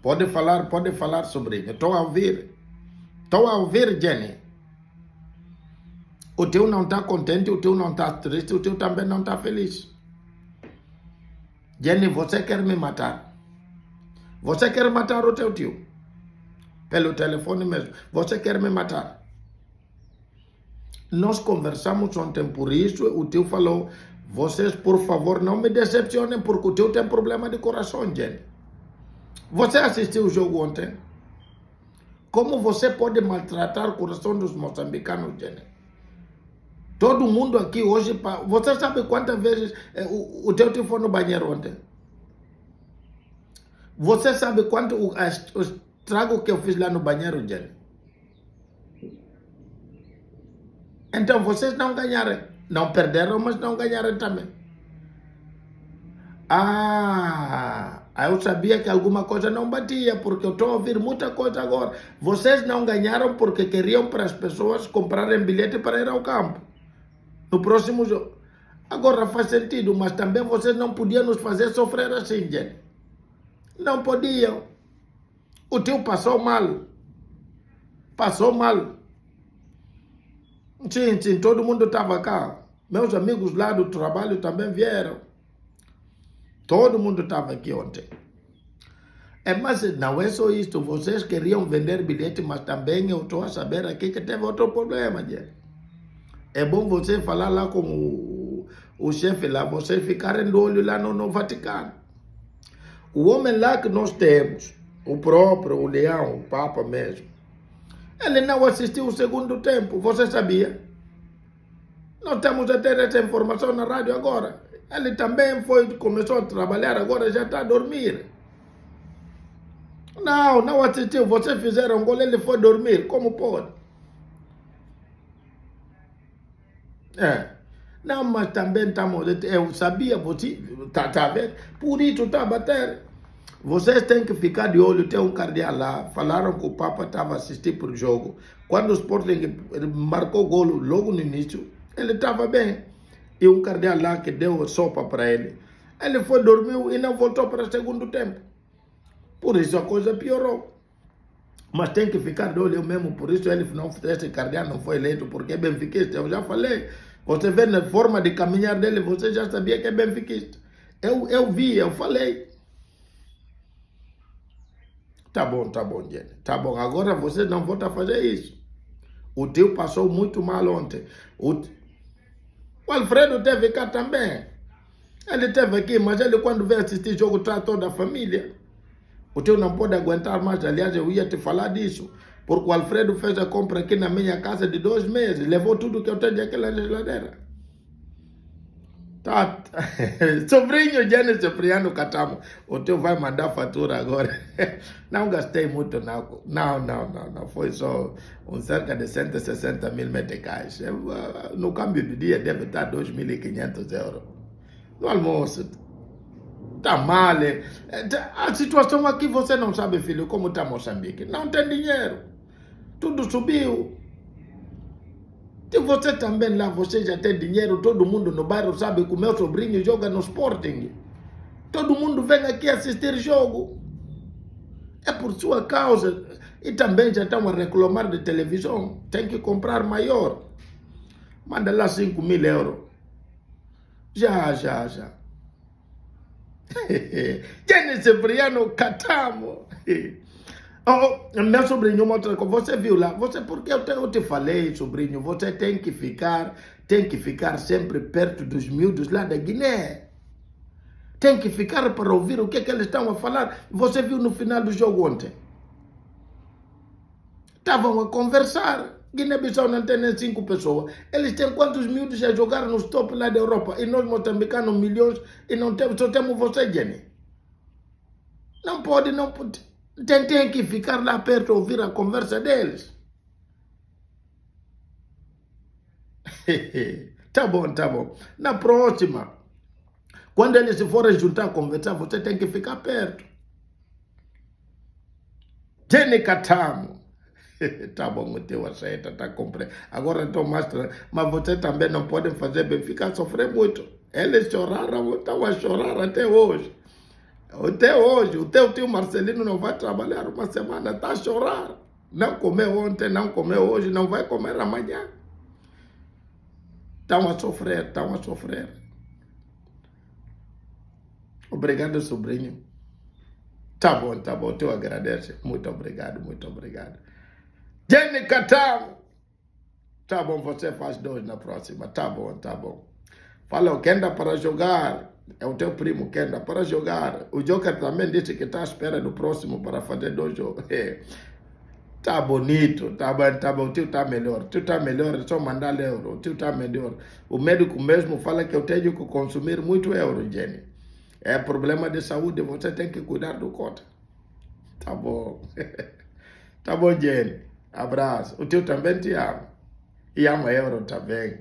Pode falar, sobrinho. Estou a ouvir. Estou a ouvir, Jenny. O teu não está contente, o teu não está triste, o teu também não está feliz. Jenny, você quer me matar? Você quer matar o teu tio? Pelo telefone mesmo. Você quer me matar? Nós conversamos ontem por isso, o tio falou, vocês, por favor, não me decepcionem, porque o tio tem problema de coração, Jenny. Você assistiu o jogo ontem? Como você pode maltratar o coração dos moçambicanos, Jenny? Todo mundo aqui hoje... Você sabe quantas vezes o teu tio foi no banheiro ontem? Você sabe quanto o estrago que eu fiz lá no banheiro, Jenny? Então vocês não ganharam. Não perderam, mas não ganharam também. Eu sabia que alguma coisa não batia, porque eu estou a ouvir muita coisa agora. Vocês não ganharam porque queriam para as pessoas comprarem bilhete para ir ao campo. No próximo jogo. Agora faz sentido, mas também vocês não podiam nos fazer sofrer assim, Jenny. Não podiam. O tio passou mal. Passou mal. Sim, todo mundo estava cá. Meus amigos lá do trabalho também vieram. Todo mundo estava aqui ontem. Mas não é só isso. Vocês queriam vender bilhete, mas também eu estou a saber aqui que teve outro problema, Jenny. É bom você falar lá com o chefe lá, vocês ficarem de olho lá no Vaticano. O homem lá que nós temos, o próprio, o Leão, o Papa mesmo, ele não assistiu o segundo tempo, você sabia? Nós temos a ter essa informação na rádio agora. Ele também começou a trabalhar, agora já está a dormir. Não assistiu, vocês fizeram gol, ele foi dormir, como pode? Não, mas também estamos... Eu sabia, você... Tá vendo? Por isso está a bater. Vocês têm que ficar de olho, tem um cardeal lá. Falaram que o Papa estava assistindo para o jogo. Quando o Sporting marcou gol logo no início, ele estava bem. E um cardeal lá que deu sopa para ele. Ele foi dormir e não voltou para o segundo tempo. Por isso a coisa piorou. Mas tem que ficar de olho mesmo, por isso esse cardeal não foi eleito, porque é benfiquista, eu já falei. Você vê na forma de caminhar dele, você já sabia que é benfiquista. Eu vi, eu falei. Tá bom, Jenny. Tá bom, agora você não volta a fazer isso. O tio passou muito mal ontem. O Alfredo teve cá também. Ele teve aqui, mas ele quando veio assistir jogo traz toda a família. O tio não pode aguentar mais, aliás, eu ia te falar disso. Porque o Alfredo fez a compra aqui na minha casa de 2 meses. Levou tudo que eu tenho aqui na geladeira. Tá. Sobrinho Jenny Cipriano Catamo. O tio vai mandar fatura agora. Não gastei muito, não. Não. Foi só cerca de 160 mil meticais. No câmbio do dia deve estar 2.500 euros. No almoço. Tá mal. A situação aqui você não sabe, filho, como está Moçambique. Não tem dinheiro. Tudo subiu. E você também lá, você já tem dinheiro. Todo mundo no bairro sabe que o meu sobrinho joga no Sporting. Todo mundo vem aqui assistir jogo. É por sua causa. E também já estão a reclamar de televisão. Tem que comprar maior. Manda lá 5.000 euros. Já. Jenny Cipriano Catamo. Meu sobrinho, uma outra coisa, você viu lá, porque eu te falei, sobrinho, você tem que ficar sempre perto dos miúdos lá da Guiné. Tem que ficar para ouvir o que eles estão a falar. Você viu no final do jogo ontem? Estavam a conversar. Guiné-Bissau não tem nem 5 pessoas. Eles têm quantos miúdos a jogar nos top lá da Europa? E nós, moçambicanos, milhões, e não temos, só temos você, Jenny. Não pode. Tem que ficar lá perto e ouvir a conversa deles. Tá bom. Na próxima, quando eles se forem juntar a conversar, você tem que ficar perto. Jenny Catamo. Tá bom, o teu aceita, tá comprando. Agora estou mostrando. Mas você também não pode fazer Benfica sofrer muito. Eles choraram, estão a chorar até hoje. Até hoje, o teu tio Marcelino não vai trabalhar uma semana, está a chorar. Não comeu ontem, não comeu hoje, não vai comer amanhã. Estão a sofrer, estão a sofrer. Obrigado, sobrinho. Tá bom, eu agradeço. Muito obrigado, muito obrigado. Jenny Catamo. Tá bom, você faz 2 na próxima. Tá bom, tá bom. Fala, o Kenda para jogar. É o teu primo Kenda para jogar. O Joker também disse que está à espera do próximo para fazer 2 jogos. Tá bonito, tá bom, o tio tá melhor, é só mandar euro, o tio tá melhor. O médico mesmo fala que eu tenho que consumir muito euro, Jenny. É problema de saúde, você tem que cuidar do cota. Tá bom. Tá bom, Jenny. Abraço. O tio também te ama. E ama euro também.